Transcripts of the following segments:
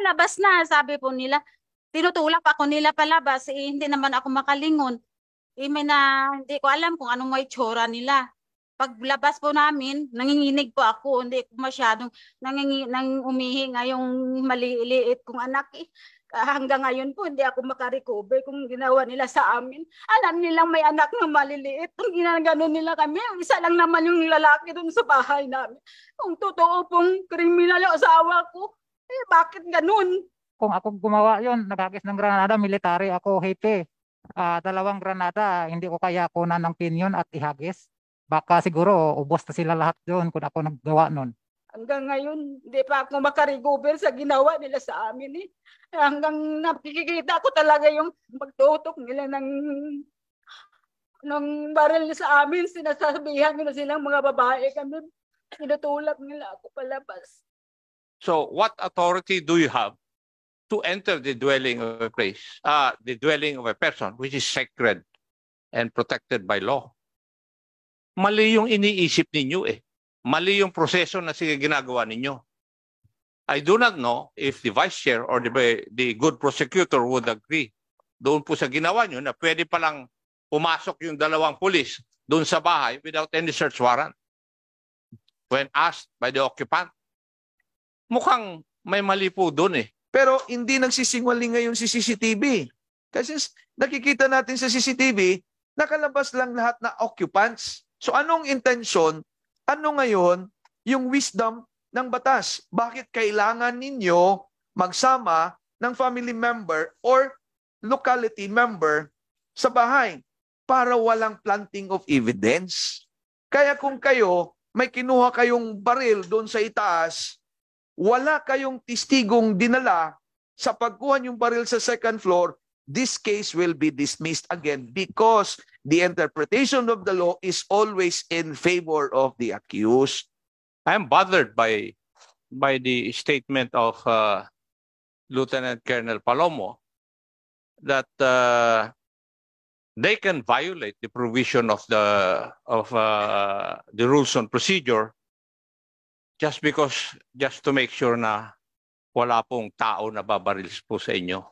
labas na, sabi po nila. Tinutulak ako nila palabas, hindi naman ako makalingon. May hindi ko alam kung anong may tsura nila. Paglabas po namin, nanginginig po ako, hindi ko masyadong nang umihi nga yung maliliit kong anak. Hanggang ngayon po, hindi ako makarecover kung ginawa nila sa amin. Alam nilang may anak na maliliit. Kung ginagano nila kami, isa lang naman yung lalaki dun sa bahay namin. Kung totoo pong kriminal yung asawa ko, bakit ganun? Kung ako gumawa yon, nagagis ng granada, military ako, hepe. 2 granada, hindi ko kaya kunan ng pinyon at ihagis. Baka siguro ubos na sila lahat doon kung ako naggawa nun. Hanggang ngayon, hindi pa ako makarecover sa ginawa nila sa amin eh. Hanggang nakikita ko talaga yung magtutok nila ng baril sa amin, sinasabihan nila silang mga babae kami, tinutulak nila ako palabas. So what authority do you have to enter the dwelling of a place, the dwelling of a person, which is sacred and protected by law? Mali yung iniisip ninyo eh. Mali yung proseso na sige ginagawa ninyo. I do not know if the vice chair or the good prosecutor would agree doon po sa ginawa nyo na pwede palang pumasok yung 2 pulis doon sa bahay without any search warrant when asked by the occupant. Mukhang may mali po doon eh. Pero hindi nagsisinungaling ngayon si CCTV. Kasi nakikita natin sa CCTV, nakalabas lang lahat na occupants. So anong intensyon? Ano ngayon yung wisdom ng batas? Bakit kailangan ninyo magsama ng family member or locality member sa bahay para walang planting of evidence? Kaya kung kayo, may kinuha kayong baril doon sa itaas, wala kayong testigong dinala sa pagkuha yung baril sa 2nd floor, this case will be dismissed again because the interpretation of the law is always in favor of the accused. I am bothered by the statement of Lieutenant Colonel Palomo that they can violate the provision of the rules on procedure just to make sure na wala pong tao na babaril po sa inyo.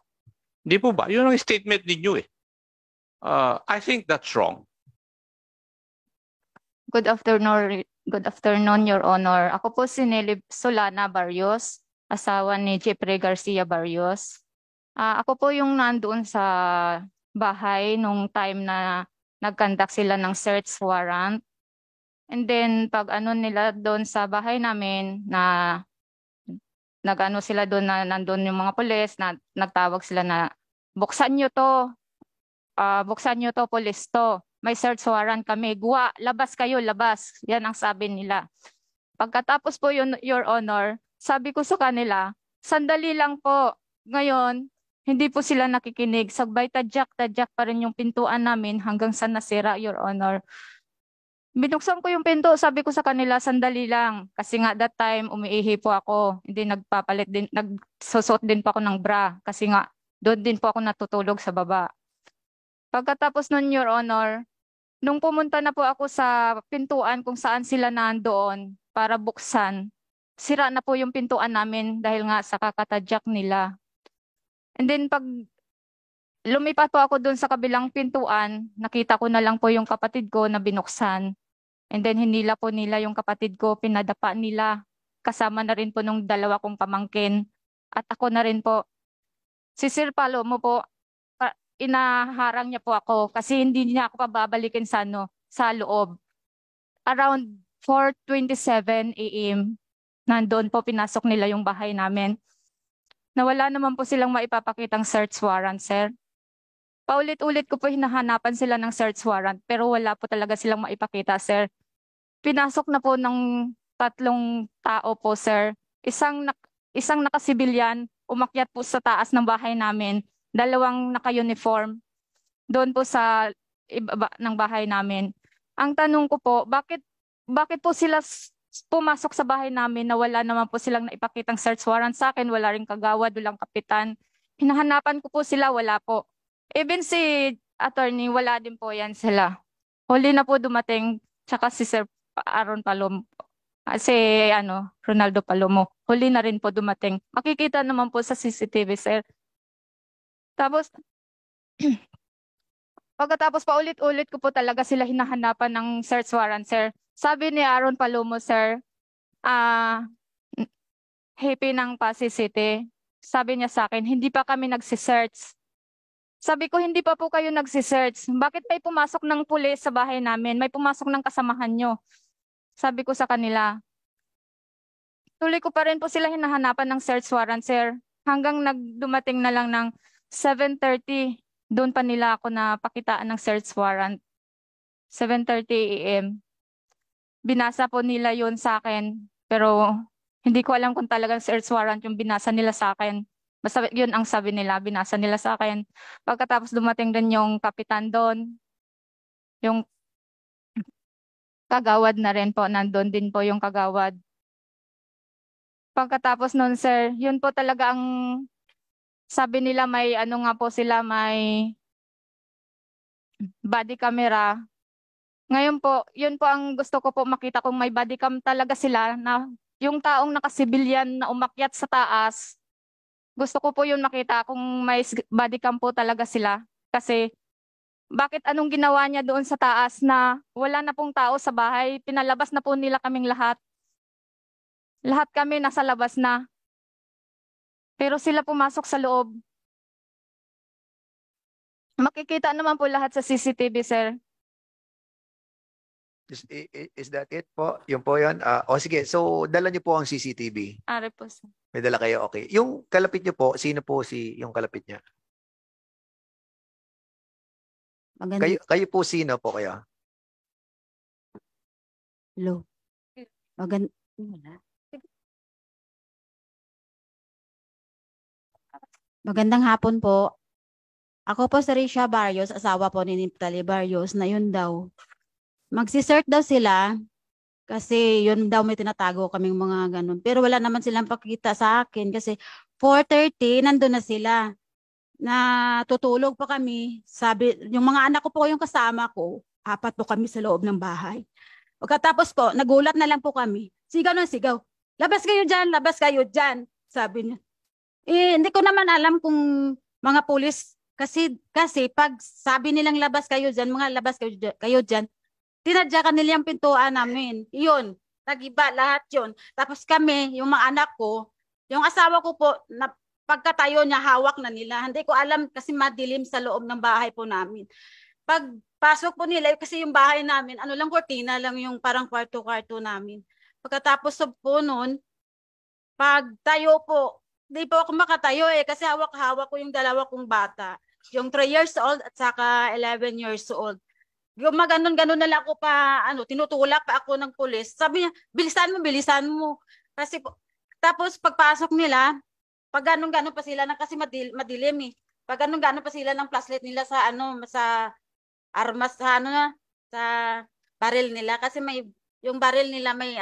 Di po ba? Yun ang statement ninyo eh. I think that's wrong. Good afternoon, Your Honor. Ako po si Nelly Solana Barrios, asawa ni Jeffrey Garcia Barrios. Ako po yung nandoon sa bahay nung time na nag-conduct sila ng search warrant. And then pag nila doon sa bahay namin na nag-ano sila doon na nandoon yung mga pulis na nagtawag sila na buksan nyo to, pulis to. May search warrant kami. Guwa, labas kayo, labas. Yan ang sabi nila. Pagkatapos po yun, Your Honor, sabi ko sa kanila, sandali lang po. Ngayon, hindi po sila nakikinig. Sagbay tadyak pa rin yung pintuan namin hanggang sa nasira, Your Honor. Binuksan ko yung pinto, sabi ko sa kanila, sandali lang. Kasi nga that time, umiihi po ako. Hindi nagsusot din po ako ng bra. Kasi nga, doon din po ako natutulog sa baba. Pagkatapos nun, Your Honor, nung pumunta na po ako sa pintuan kung saan sila nandoon para buksan, sira na po yung pintuan namin dahil nga sa kakatadyak nila. And then pag lumipat po ako doon sa kabilang pintuan, nakita ko na lang po yung kapatid ko na binuksan. And then hinila po nila yung kapatid ko, pinadapa nila. Kasama na rin po nung 2 kong pamangkin. At ako na rin po. Si Sir Palomo po, inaharang niya po ako kasi hindi niya ako pababalikin sa loob. Around 4:27 AM, nandoon po pinasok nila yung bahay namin. Nawala naman po silang maipapakitang search warrant, sir. Paulit-ulit ko po hinahanapan sila ng search warrant pero wala po talaga silang maipakita, sir. Pinasok na po ng 3 tao po, sir. Isang nakasibilyan, umakyat po sa taas ng bahay namin. 2 naka-uniform doon po sa ibaba ng bahay namin. Ang tanong ko po, bakit po sila pumasok sa bahay namin na wala naman po silang naipakitang search warrant sa akin, wala ring kagawad, walang kapitan. Hinahanapan ko po sila, wala po. Even si attorney, wala din po yan sila. Huli na po dumating, tsaka si Sir Aaron Palomo. Si Ronaldo Palomo. Huli na rin po dumating. Makikita naman po sa CCTV, sir. Tapos, pagkatapos paulit-ulit ko po talaga sila hinahanapan ng search warrant, sir. Sabi ni Aaron Palomo, sir, happy ng Pasig City. Sabi niya sa akin, hindi pa kami nagsisearch. Sabi ko, hindi pa po kayo nagsisearch. Bakit may pumasok ng pulis sa bahay namin? May pumasok ng kasamahan nyo. Sabi ko sa kanila. Tuloy ko pa rin po sila hinahanapan ng search warrant, sir. Hanggang nagdumating na lang ng 7:30. Doon pa nila ako napakitaan ng search warrant. 7:30 AM. Binasa po nila yun sa akin. Pero hindi ko alam kung talagang search warrant yung binasa nila sa akin. Basta yun ang sabi nila, binasa nila sa akin. Pagkatapos dumating din yung kapitan doon. Yung kagawad na rin po, nandun din po yung kagawad. Pagkatapos nun, sir, yun po talaga ang sabi nila may nga po sila, may body camera. Ngayon po, yun po ang gusto ko po makita kung may body cam talaga sila na yung taong nakasibilyan na umakyat sa taas. Gusto ko po yun makita kung may body cam po talaga sila. Kasi bakit anong ginawa niya doon sa taas na wala na pong tao sa bahay, pinalabas na po nila kaming lahat. Lahat kami nasa labas na. Pero sila pumasok sa loob. Makikita naman po lahat sa CCTV, sir. Is that it po? Yun po yun? Sige, so dala niyo po ang CCTV. Ari po, sir. May dala kayo, okay. Yung kalapit niyo po, sino po yung kalapit niya? Maganda. Kayo po sino po kayo? Hello. Wala. Magandang hapon po. Ako po si Risha Barrios, asawa po ni Niptali Barrios, na yun daw. Magsi-search daw sila kasi yun daw may tinatago kaming mga ganun. Pero wala naman silang pakita sa akin kasi 4:30 nandun na sila. Natutulog pa kami. Sabi, yung mga anak ko po yung kasama ko, 4 po kami sa loob ng bahay. Pagkatapos po, nagulat na lang po kami. Sigaw na sigaw. Labas kayo dyan, labas kayo dyan. Sabi niya. Hindi ko naman alam kung mga pulis, kasi pag sabi nilang labas kayo dyan, mga labas kayo dyan, tinadyakan nila yung pintuan namin. Yun, nagiba lahat yun. Tapos kami, yung mga anak ko, yung asawa ko po, pagkatayo niya, hawak na nila. Hindi ko alam kasi madilim sa loob ng bahay po namin. Pagpasok po nila, kasi yung bahay namin, ano lang, kortina lang yung parang kwarto-kwarto namin. Pagkatapos po noon, pagtayo po, hindi po ako makatayo kasi hawak-hawak ko yung 2 kong bata. Yung 3 years old at saka 11 years old. Yung maganon-ganon na lang ako pa, tinutulak pa ako ng pulis. Sabi niya, bilisan mo. Kasi po, tapos pagpasok nila, pag ganon-ganon pa sila, kasi madilim eh. Pag ganon-ganon pa sila ng flashlight nila sa sa armas, sa baril nila. Kasi yung baril nila may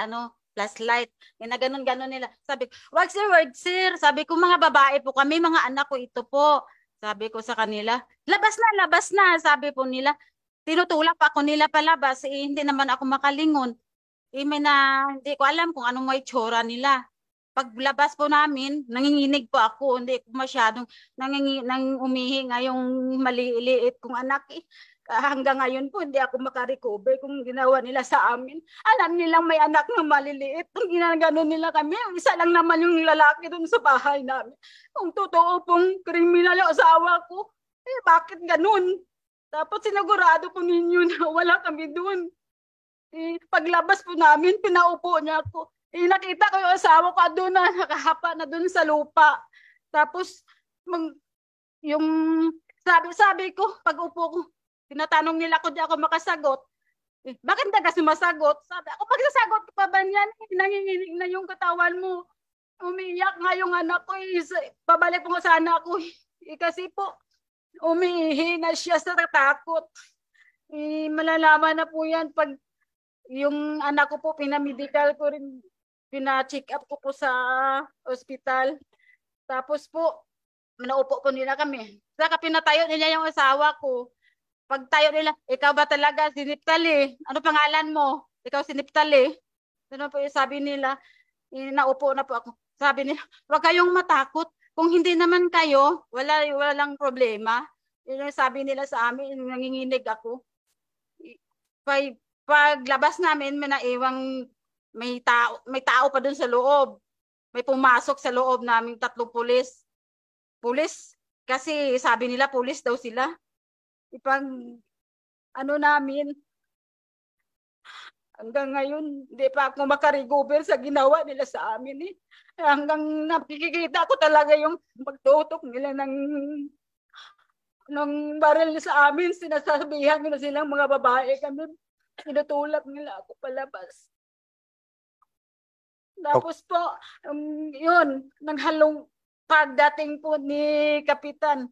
flashlight. Ganon-ganon nila. Sabi ko, wag sir. Sabi ko, mga babae po kami, mga anak ko ito po. Sabi ko sa kanila, labas na. Sabi po nila, tinutulak pa ako nila palabas. Hindi naman ako makalingon. Hindi ko alam kung anong may tsura nila. Paglabas po namin, nanginginig po ako. Hindi ko masyadong umihi nga yung maliliit kong anak. Hanggang ngayon po, hindi ako makarecover kung ginawa nila sa amin. Alam nilang may anak na maliliit. Kung ginagano nila kami, isa lang naman yung lalaki dun sa bahay namin. Kung totoo pong kriminal yung asawa ko, bakit ganun? Tapos sinigurado po ninyo na wala kami dun. Paglabas po namin, pinaupo niya ako. Nakita ko yung asawa ko doon na nakahapa na doon sa lupa. Tapos, yung sabi ko, pag upo ko, tinatanong nila kung di ako makasagot. Bakit hindi ka sumasagot? Sabi ako, magsasagot ka pa ba niyan? Nanginginig na yung katawan mo. Umiiyak nga yung anak ko. Pabalik po nga sa anak ko. Kasi po, umiihi na siya sa takot. Malalaman na po yan pag yung anak ko po, pinamedical ko rin, pina-check up ko po sa ospital. Tapos po, naupo po nila kami. Saka pinatayo nila yung asawa ko. Pag tayo nila, ikaw ba talaga si Niptali? Ano pangalan mo? Ikaw si Niptali? Ano po yung sabi nila, naupo na po ako. Sabi nila, huwag kayong matakot. Kung hindi naman kayo, walang problema. Yun yung sabi nila sa amin, nanginginig ako. Paglabas namin, may tao pa dun sa loob. May pumasok sa loob namin 3 pulis. Pulis, kasi sabi nila pulis daw sila. Namin, hanggang ngayon, hindi pa ako makarecover sa ginawa nila sa amin eh. Hanggang nakikita ko talaga yung magtutok nila ng baril sa amin, sinasabihan nila silang mga babae kami, tinutulak nila ako palabas. Tapos po, yun, pagdating po ni Kapitan,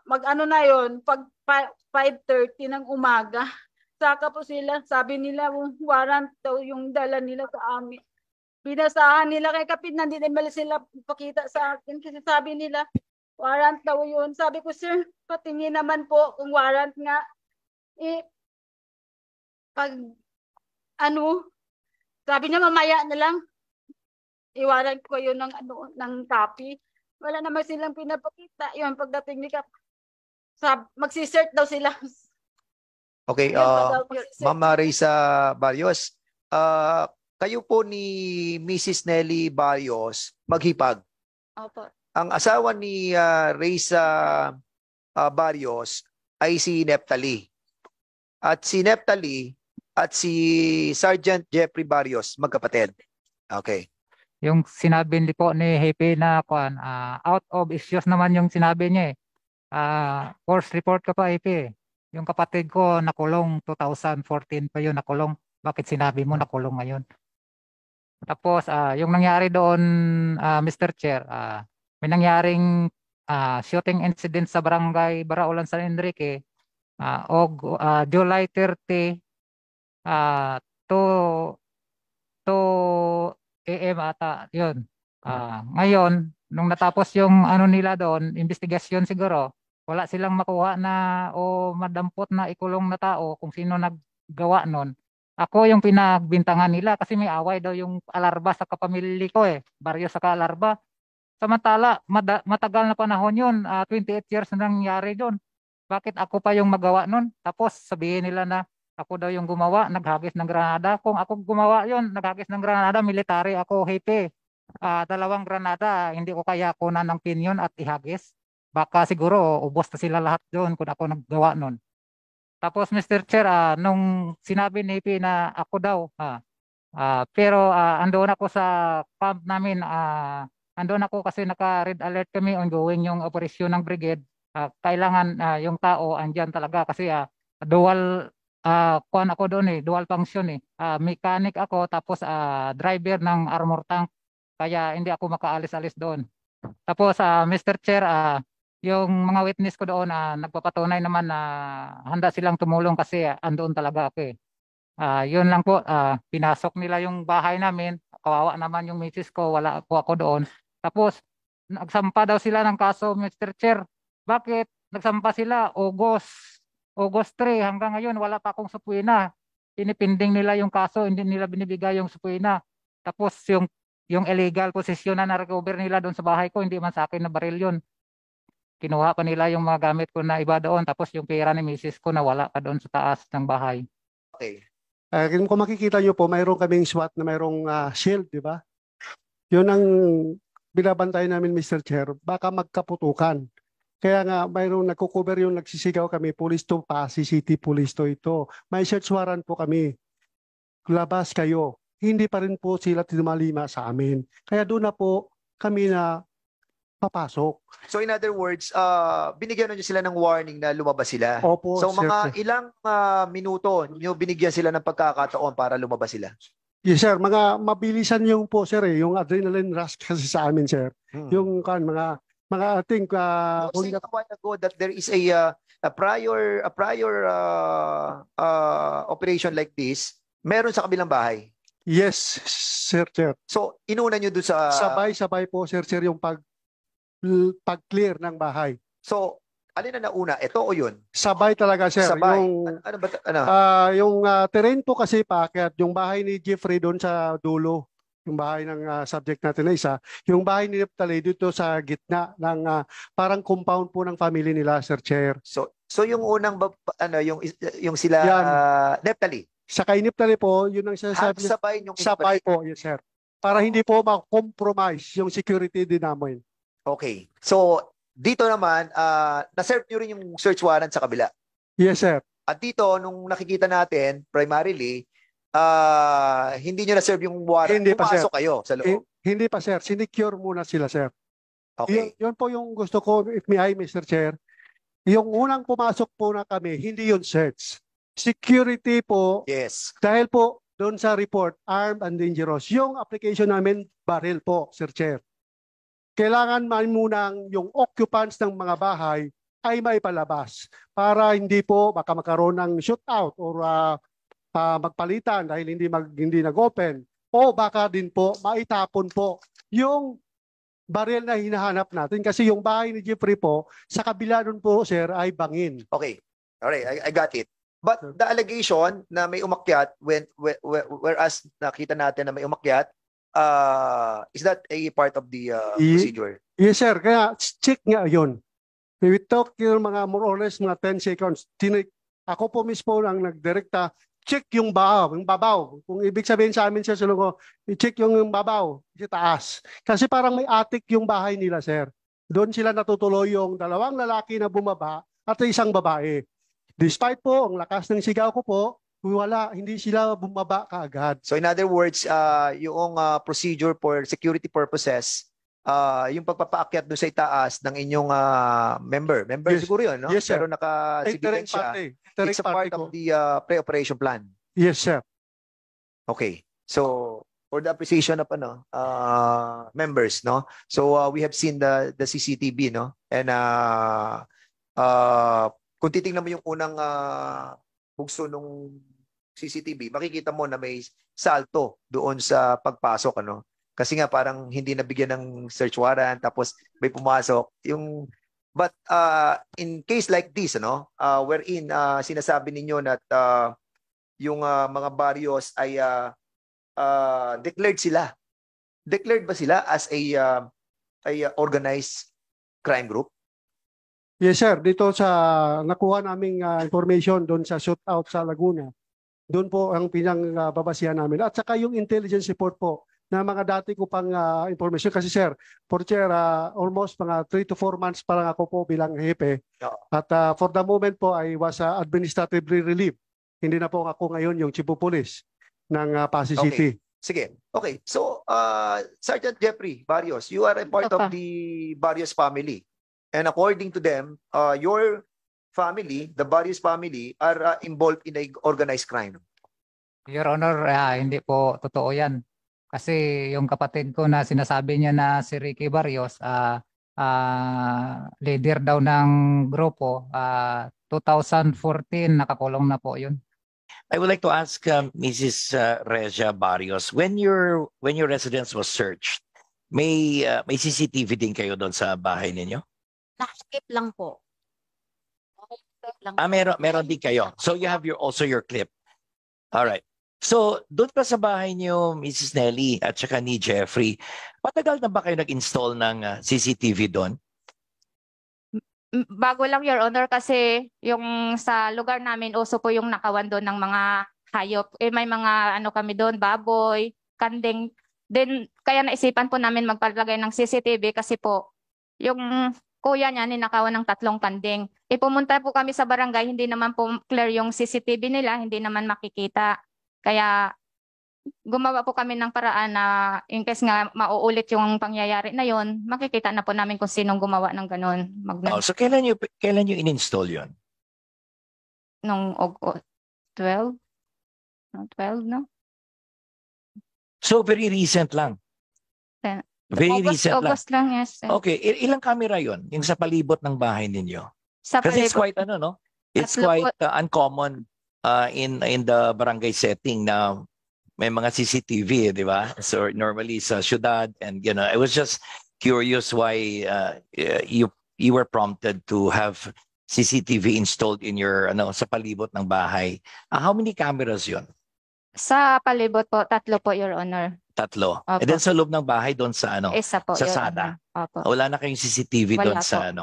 na yun, pag 5:30 ng umaga, saka po sila, sabi nila, warrant daw yung dala nila sa amin. Binasahan nila kay Kapitan, hindi naman sila pakita sa akin kasi sabi nila, warrant daw yun. Sabi ko, sir, patingin naman po kung warrant nga. Sabi niya, mamaya na lang, iwarrant ko yun ng copy. Wala naman silang pinapakita. Yun, pagdating ni Kapitan, magsisert daw sila. Okay, Ma'am Risa Barrios, kayo po ni Mrs. Nelly Barrios maghipag. Opo. Ang asawa ni Risa Barrios ay si Neptali. At si Neptali at si Sergeant Jeffrey Barrios, magkapatid. Okay. Yung sinabi po ni Hepe na out of issues naman yung sinabi niya eh. Force report ka pa Hepe. Yung kapatid ko nakulong 2014 pa yun nakulong. Bakit sinabi mo nakulong ngayon? Tapos yung nangyari doon Mr. Chair, may nangyaring shooting incident sa barangay Baraulan San Enrique July 30 to AM ata yun. Ngayon nung natapos yung nila doon, investigasyon siguro, wala silang makuha na o madampot na ikulong na tao kung sino naggawa nun. Ako yung pinagbintangan nila kasi may away daw yung Alarba sa kapamilya ko eh. Baryo sa Alarba. Samantala, matagal na panahon yun. 28 years na nangyari doon. Bakit ako pa yung magawa nun? Tapos sabihin nila na ako daw yung gumawa, naghagis ng granada. Kung ako gumawa yun, naghagis ng granada, military ako, Hepe. 2 granada, hindi ko kaya kunan ng pinyon at ihagis. Baka siguro ubos na sila lahat doon kung ako naggawa nun. Tapos Mr. Chair, nung sinabi ni Hepe na ako daw, pero andoon ako sa camp namin, andoon ako kasi naka-red alert kami ongoing yung operasyon ng brigade. Kailangan yung tao andyan talaga kasi dual ako doon dual function mechanic ako tapos driver ng armor tank kaya hindi ako makaalis-alis doon. Tapos Mr. Chair, yung mga witness ko doon nagpapatunay naman na handa silang tumulong kasi andoon talaga ako yun lang po, pinasok nila yung bahay namin, kawawa naman yung misis ko, wala po ako doon. Tapos nagsampa daw sila ng kaso, Mr. Chair. Bakit? Nagsampa sila August 3 hanggang ngayon wala pa akong supuina. Pinipinding nila yung kaso, hindi nila binibigay yung supuina. Tapos yung illegal possession na na-recover nila doon sa bahay ko, hindi man sa akin na baril yun. Kinuha pa nila yung mga gamit ko na iba doon, tapos yung pera ni misis ko na wala pa doon sa taas ng bahay. Okay. Kung makikita nyo po, mayroon kaming SWAT na mayroong shield, di ba? Yun ang binabantay namin, Mr. Chair. Baka magkaputukan. Kaya nga, mayroong nagkukover yung nagsisigaw kami, police to pa, CCT police to ito. May search warrant po kami. Labas kayo. Hindi pa rin po sila tinumalima sa amin. Kaya doon na po kami na papasok. So in other words, binigyan niyo sila ng warning na lumabas sila. Opo, So mga sir. ilang minuto niyo binigyan sila ng pagkakataon para lumabas sila? Yes, sir. Mga mabilisan yung po, sir, yung adrenaline rush kasi sa amin, sir. Yung mga I think You said a while ago that there is a prior operation like this, meron sa kabilang bahay. yes, sir, sir. So inuna niyo doon sa Sabay-sabay po, sir, yung pag-clear ng bahay. So Alin na nauna? Ito o yun? Sabay talaga, sir. Sabay. Yung, Ano ba? Ano? yung terrain po kasi paakyat, yung bahay ni Jeffrey doon sa dulo, yung bahay ng subject natin na isa, yung bahay ni Neptali dito sa gitna ng parang compound po ng family nila, Sir Chair. So yung unang yung sila Yan. Neptali. Sa kay Neptali po, yun ang sinasabi niya. Sabay yung Sabay po, yes, sir. Para hindi po ma-compromise yung security din namin. Okay. So dito naman na-serve nyo rin yung search warrant sa kabila. Yes, sir. At dito nung nakikita natin primarily hindi nyo na-serve yung warrant. Hindi pa, sir. Pumasok kayo sa loob. Hindi pa, sir. Sinecure muna sila, sir. Okay. Yun po yung gusto ko, if may I, Mr. Chair. Yung unang pumasok po na kami, hindi yun search. Security po, Yes. dahil po doon sa report, armed and dangerous. Yung application namin, baril po, Sir Chair. Kailangan man munang yung occupants ng mga bahay ay may palabas para hindi po baka magkaroon ng shootout or magpalitan dahil hindi nag-open, o baka din po maitapon po yung baril na hinahanap natin kasi yung bahay ni Jeffrey po sa kabila nun po, sir, ay bangin. Okay. Alright, I got it. But the allegation na may umakyat whereas nakita natin na may umakyat, is that a part of the procedure? Yes, sir. Kaya check nga yun. We talk yung mga more or less mga 10 seconds. Ako po mismo ang nagdirekta, check yung babaw. Kung ibig sabihin sa amin sa Sulungo, i-check yung babaw, sa taas. Kasi parang may attic yung bahay nila, sir. Doon sila natutuloy yung dalawang lalaki na bumaba at isang babae. Despite po, ang lakas ng sigaw ko po, hindi sila bumaba kaagad. So in other words, yung procedure for security purposes, yung pagpapaakyat doon sa itaas ng inyong member Yes. siguro yun, no? Yes, sir. Pero naka-civilian siya. It's a part of the pre-operation plan. Yes, sir. Okay. So for the appreciation of members, no? So we have seen the CCTV, no? And kung titingnan mo yung unang bugso nung CCTV, makikita mo na may salto doon sa pagpasok, ano? Kasi nga parang hindi nabigyan ng search warrant tapos may pumasok yung but in case like this, ano, wherein sinasabi ninyo na yung mga barrios ay declared sila. Declared ba sila as a organized crime group? Yes, sir. Dito sa nakuha naming information doon sa shootout sa Laguna, doon po ang pinangbabasihan namin. At saka yung intelligence report po na mga dati ko pang information. Kasi sir, for chair, almost mga 3 to 4 months pa lang ako po bilang hepe. At for the moment po, I was administratively relieved. Hindi na po ako ngayon yung chief of police ng Pasig City. Sige. Okay. So, Sergeant Jeffrey Barrios, you are a part of the Barrios family. And according to them, your family, the Barrios family, are involved in a organized crime. Your Honor, hindi po totoo yan. Kasi yung kapatid ko na sinasabi niya na si Ricky Barrios, leader daw ng grupo, 2014 nakakulong na po yun. I would like to ask Mrs. Regia Barrios, when your residence was searched, may CCTV din kayo doon sa bahay ninyo? Nakskip lang po. Meron din kayo. So you have also your clip. All right. So, doon pa sa bahay niyo, Mrs. Nelly at saka ni Jeffrey, matagal na ba kayo nag-install ng CCTV doon? Bago lang, Your Honor, kasi yung sa lugar namin, uso po yung nakawan doon ng mga hayop. May mga kami doon, baboy, kanding. Then, kaya naisipan po namin magpalagay ng CCTV kasi po, yung kuya niya ninakawan ng 3 kanding. Pumunta po kami sa barangay, hindi naman po clear yung CCTV nila, hindi naman makikita. Kaya gumawa po kami ng paraan na in case nga mauulit yung pangyayari na yon, makikita na po namin kung sinong gumawa ng ganun. So kailan nyo in-install yun? Nung 12? 12, no? So very recent lang? August lang, yes. Okay, ilang camera yon yung sa palibot ng bahay ninyo? Kasi it's quite it's quite uncommon in the barangay setting na may mga CCTV, di ba? So normally sa syudad, and I was just curious why you were prompted to have CCTV installed in your sa palibot ng bahay. How many cameras 'yon? Sa palibot po, 3 po, Your Honor. 3. Opo. And then sa loob ng bahay doon sa Isa po, sa Your SADA. Honor. Opo. Wala na kayong CCTV doon Wala sa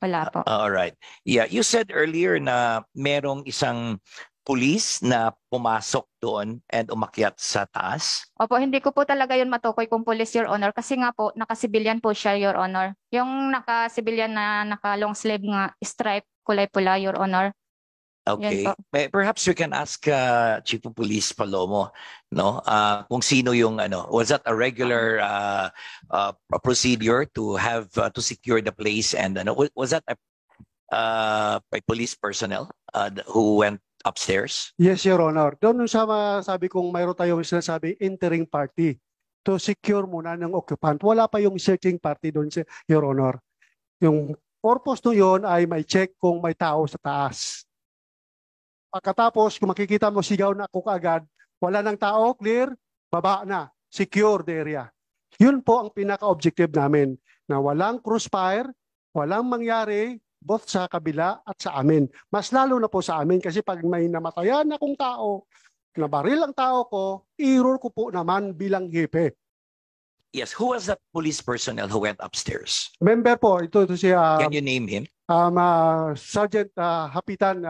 Wala po. all right. Yeah, you said earlier na merong isang pulis na pumasok doon and umakyat sa taas. Opo, hindi ko po talaga yun matukoy kung police, Your Honor, kasi nga po, naka-civilian po siya, Your Honor. Yung naka-civilian na naka-long sleeve nga, stripe, kulay pula, Your Honor. Okay. Yan po. Perhaps we can ask Chief of Police Palomo, no? Kung sino yung was that a regular procedure to have to secure the place, and was that a police personnel who went upstairs? Yes, Your Honor. Doon sa sabi kong mayroon tayong sinasabi entering party to secure muna ng occupant. Wala pa yung searching party doon, Your Honor. Yung purpose nyo yun ay may check kung may tao sa taas. Pagkatapos, kung makikita mo sigaw na ako kaagad, wala ng tao, clear, baba na, secure the area. Yun po ang pinaka-objective namin, na walang crossfire, walang mangyari, both sa kabila at sa amin. Mas lalo na po sa amin kasi pag may namatayan akong tao, nabaril ang tao ko, i-roll ko po naman bilang hepe. Yes, who was that police personnel who went upstairs? Member po, ito si Can you name him? Sergeant Hapitan.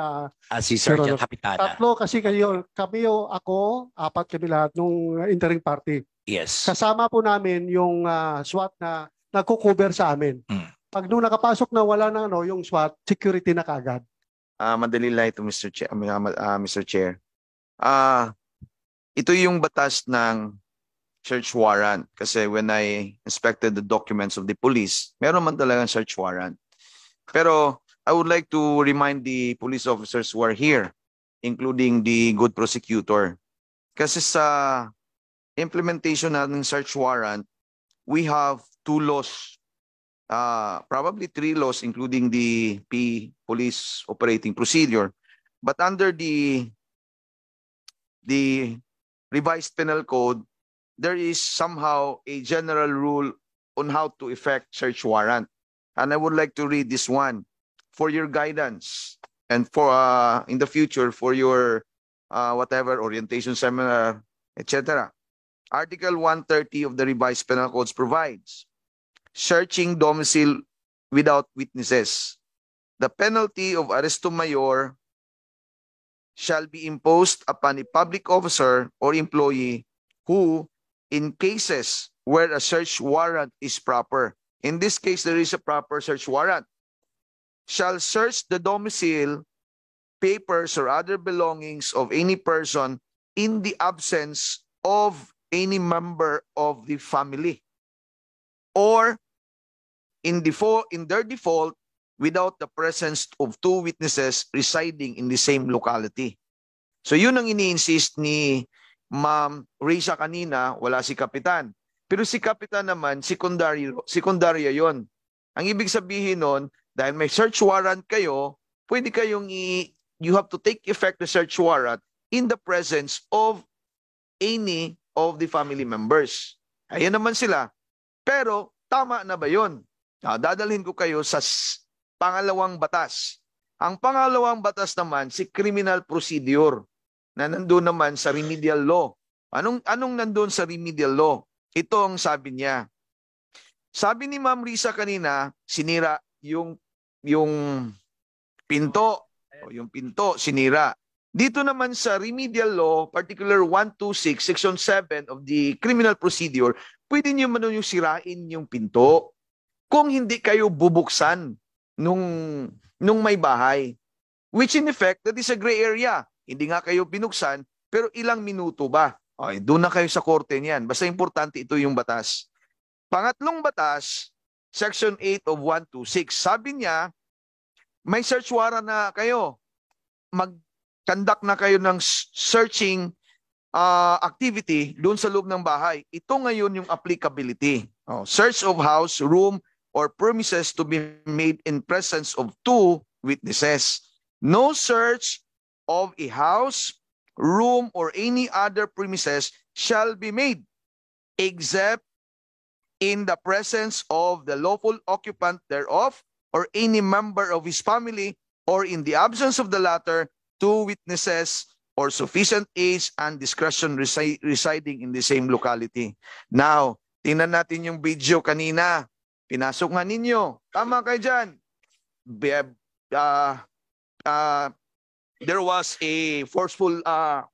Si Sergeant Hapitana. 3 kasi kami ako, 4 kami lahat nung entering party. Yes. Kasama po namin yung SWAT na nagko-cover sa amin. Pag nung nakapasok na wala na yung SWAT, security na kagad. Madali lang ito, Mr. Chair. Mr. Chair. Ito yung batas ng search warrant. Kasi when I inspected the documents of the police, meron man talagang search warrant. Pero I would like to remind the police officers who are here, including the good prosecutor. Kasi sa implementation ng search warrant, we have 2 laws. Probably 3 laws, including the police operating procedure. But under the revised penal code, there is somehow a general rule on how to effect search warrant. And I would like to read this one for your guidance and for in the future for your whatever orientation seminar, etc. Article 130 of the revised penal codes provides searching domicile without witnesses. The penalty of arresto mayor shall be imposed upon a public officer or employee who, in cases where a search warrant is proper, in this case there is a proper search warrant, shall search the domicile, papers, or other belongings of any person in the absence of any member of the family, or in their default, without the presence of 2 witnesses residing in the same locality. So yun ang ini-insist ni Ma'am Risa kanina, wala si Kapitan. Pero si Kapitan naman, sekundarya yon. Ang ibig sabihin nun, dahil may search warrant kayo, pwede kayong you have to take effect the search warrant in the presence of any of the family members. Ayan naman sila. Pero tama na ba yun? Dadalhin ko kayo sa pangalawang batas. Ang pangalawang batas naman, si criminal procedure, na nandun naman sa remedial law. Anong nandun sa remedial law? Ito ang sabi niya. Sabi ni Ma'am Risa kanina, sinira yung pinto. Yung pinto, sinira. Dito naman sa remedial law, particular 126, section 7 of the criminal procedure, pwede niyo man yung sirain yung pinto kung hindi kayo bubuksan nung may bahay. Which in effect, that is a gray area. Hindi nga kayo binuksan, pero ilang minuto ba? Okay, doon na kayo sa korte niyan. Basta importante ito yung batas. Pangatlong batas, section 8 of 126. Sabi niya, may search warrant na kayo. Mag-conduct na kayo ng searching activity doon sa loob ng bahay. Ito ngayon yung applicability. Search of house, room, or premises to be made in presence of 2 witnesses. No search of a house, room, or any other premises shall be made except in the presence of the lawful occupant thereof or any member of his family or in the absence of the latter, 2 witnesses or sufficient age and discretion residing in the same locality. Now, tingnan natin yung video kanina. Pinasok nga ninyo. Tama kayo dyan. There was a forceful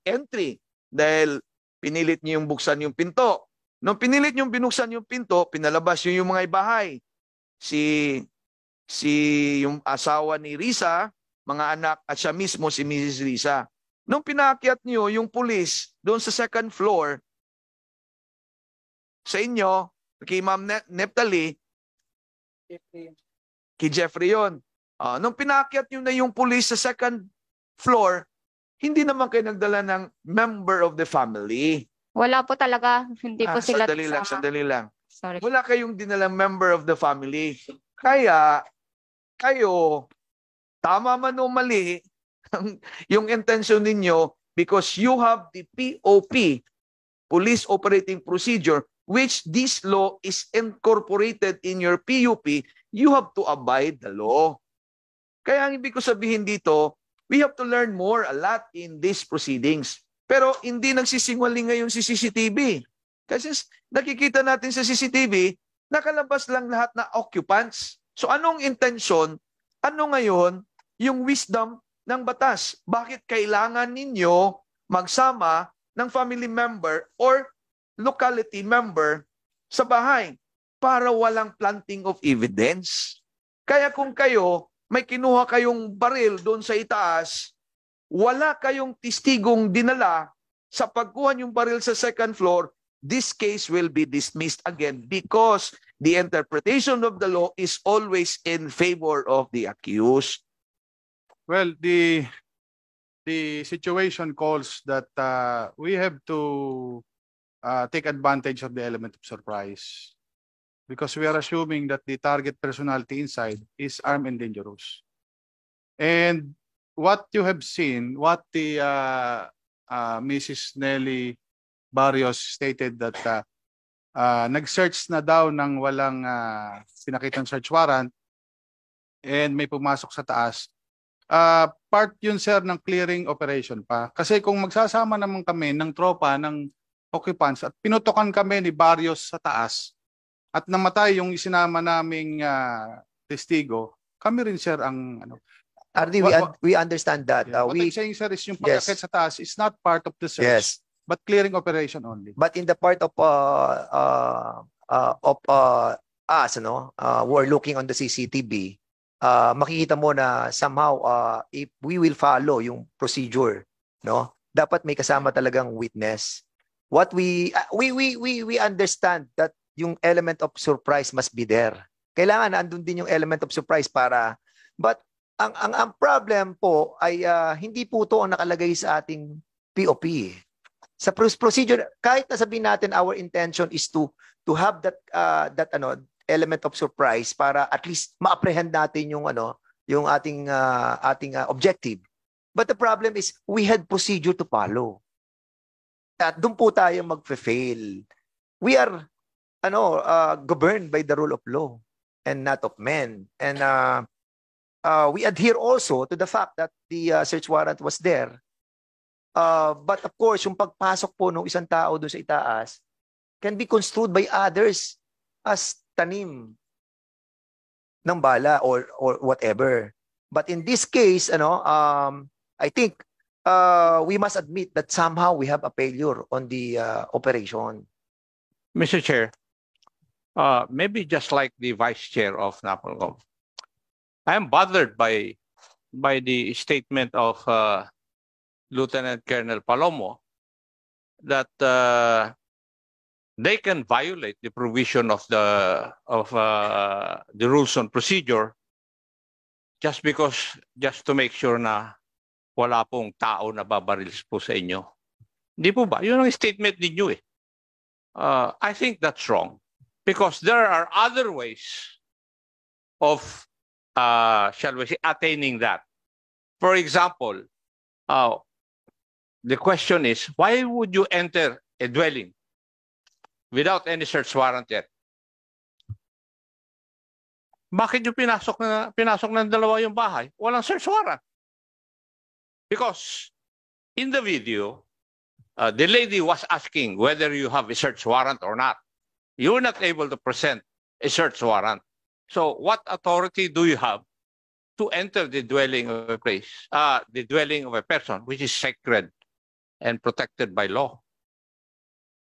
entry dahil pinilit niyo yung buksan yung pinto. Nung pinilit niyo binuksan yung pinto, pinalabas niyo yung mga bahay. Si yung asawa ni Risa, mga anak, at siya mismo si Mrs. Risa. Nung pinaakyat niyo yung pulis doon sa second floor, sa inyo, kay Ma'am Neptali, kay Jeffrey yun. Nung pinaakyat niyo na yung pulis sa second floor, hindi naman kayo nagdala ng member of the family. Wala po talaga. Hindi po sila Sandali lang. Sorry. Wala kayong dinalang member of the family. Kaya, kayo, tama man o mali, yung intention ninyo, because you have the POP, Police Operating Procedure, which this law is incorporated in your PUP, you have to abide the law. Kaya ang ibig ko sabihin dito, we have to learn more a lot in these proceedings. Pero hindi nagsisinungaling ngayon si CCTV. Kasi nakikita natin sa CCTV, nakalabas lang lahat na occupants. So anong intention? Ano ngayon yung wisdom ng batas? Bakit kailangan ninyo magsama ng family member or locality member sa bahay para walang planting of evidence? Kaya kung kayo may kinuha kayong baril doon sa itaas, wala kayong testigong dinala sa pagkuha yung baril sa second floor, this case will be dismissed again because the interpretation of the law is always in favor of the accused. Well, the situation calls that we have to take advantage of the element of surprise because we are assuming that the target personality inside is armed and dangerous. And what you have seen, what the Mrs. Nelly Barrios stated that nag-search na daw ng walang pinakitang search warrant and may pumasok sa taas. Part yun, sir, ng clearing operation pa. Kasi kung magsasama naman kami ng tropa, ng occupants, at pinutokan kami ni Barrios sa taas, at namatay yung isinama naming testigo, kami rin, sir, ang ano. RD, we understand that. Yeah, what I'm saying, sir, is yung pagkakit sa taas is not part of the search, but clearing operation only. But in the part of us, who are looking on the CCTV, makikita mo na somehow if we will follow yung procedure, no, dapat may kasama talagang witness. What we understand that yung element of surprise must be there. Kailangan na andun din yung element of surprise para, but ang problem po ay hindi po to ang nakalagay sa ating POP. Sa procedure, kahit na sabihin natin our intention is to have that element of surprise para at least ma-apprehend natin yung yung ating objective. But the problem is we had procedure to follow. At doon po tayo magfe-fail. We are governed by the rule of law and not of men. And we adhere also to the fact that the search warrant was there. But of course, yung pagpasok po ng isang tao doon sa itaas can be construed by others as tanim ng bala or whatever. But in this case, I think we must admit that somehow we have a failure on the operation. Mr. Chair, maybe just like the Vice Chair of NAPOLCOM, I am bothered by the statement of Lieutenant Colonel Palomo that they can violate the provision of the rules on procedure just to make sure na wala pong tao na babaril po sa inyo. Hindi po ba? Yun ang statement ninyo eh. I think that's wrong because there are other ways of shall we say attaining that. For example, the question is, why would you enter a dwelling without any search warrant yet? Bakit yung pinasok ng dalawa yung bahay? Walang search warrant. Because in the video, the lady was asking whether you have a search warrant or not. You're not able to present a search warrant. So what authority do you have to enter the dwelling of a place, the dwelling of a person, which is sacred and protected by law?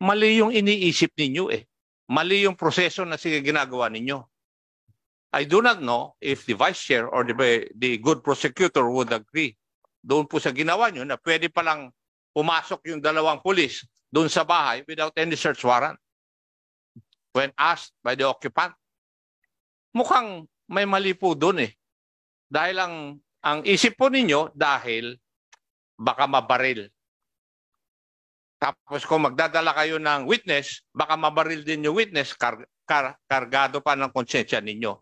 Mali yung iniisip ninyo eh. Mali yung proseso na ginagawa ninyo. I do not know if the vice chair or the good prosecutor would agree doon po sa ginawa nyo na pwede palang pumasok yung dalawang pulis doon sa bahay without any search warrant when asked by the occupant. Mukhang may mali po doon eh. Dahil ang isip po ninyo dahil baka mabaril. Tapos kung magdadala kayo ng witness, baka mabaril din yung witness, kargado pa ng konsensya ninyo.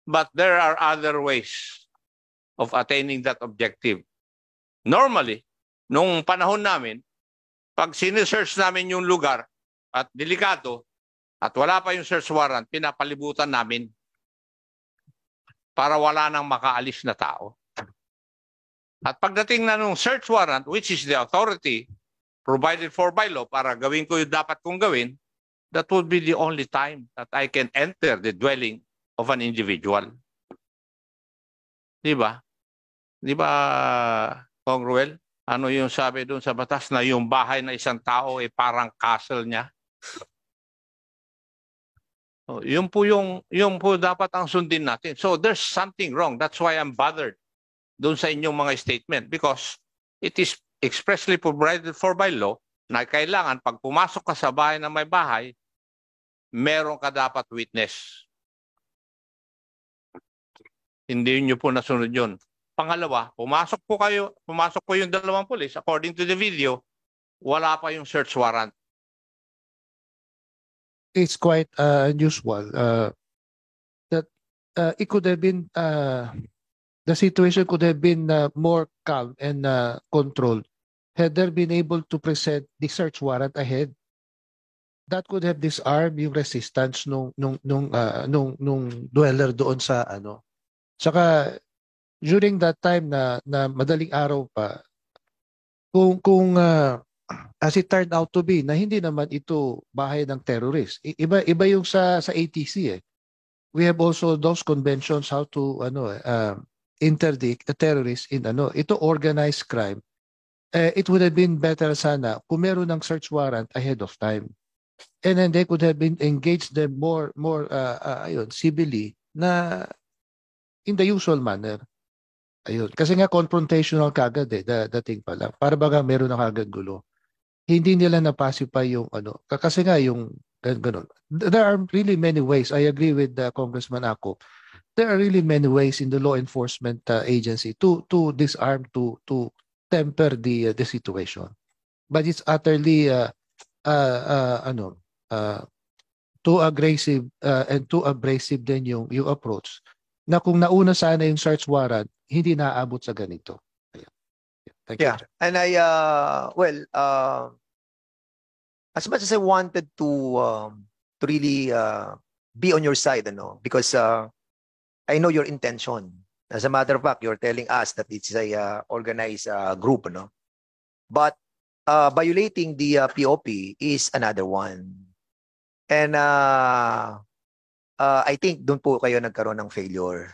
But there are other ways of attaining that objective. Normally, nung panahon namin, pag sinesearch namin yung lugar at delikado at wala pa yung search warrant, pinapalibutan namin para wala nang makaalis na tao. At pagdating na nung search warrant, which is the authority provided for by law para gawin ko yung dapat kong gawin, that would be the only time that I can enter the dwelling of an individual. Di ba? Di ba, Congruel? Ano yung sabi doon sa batas na yung bahay na isang tao ay parang castle niya? So, yun po dapat ang sundin natin. So there's something wrong. That's why I'm bothered doon sa inyong mga statement because it is expressly provided for by law na kailangan pag pumasok ka sa bahay na may bahay, meron ka dapat witness. Hindi nyo po nasunod yun. Pangalawa, pumasok po yung dalawang pulis, according to the video, wala pa yung search warrant. It's quite unusual that it could have been, the situation could have been more calm and controlled had there been able to present the search warrant ahead. That could have disarmed yung resistance nung dweller doon sa ano. Saka during that time na madaling araw pa, kung as it turned out to be na hindi naman ito bahay ng terrorist. Iba yung sa ATC eh. We have also those conventions how to interdict the terrorists in ito organized crime. It would have been better sana kung meron ng search warrant ahead of time. And then they could have been engaged them more civilly na in the usual manner. Ayun. Kasi nga confrontational kagad dating pa lang. Para baga meron na kagad gulo. Hindi nila napacify yung kasi nga yung ganun. There are really many ways. I agree with Congressman Ako. There are really many ways in the law enforcement agency to disarm, to temper the situation. But it's utterly too aggressive and too abrasive din yung approach. Na kung nauna sana yung search warrant, hindi naaabot sa ganito. Thank you. And as much as I wanted to really be on your side, because I know your intention. As a matter of fact, you're telling us that it's a organized group, but violating the POP is another one. And I think doon po kayo nagkaroon ng failure.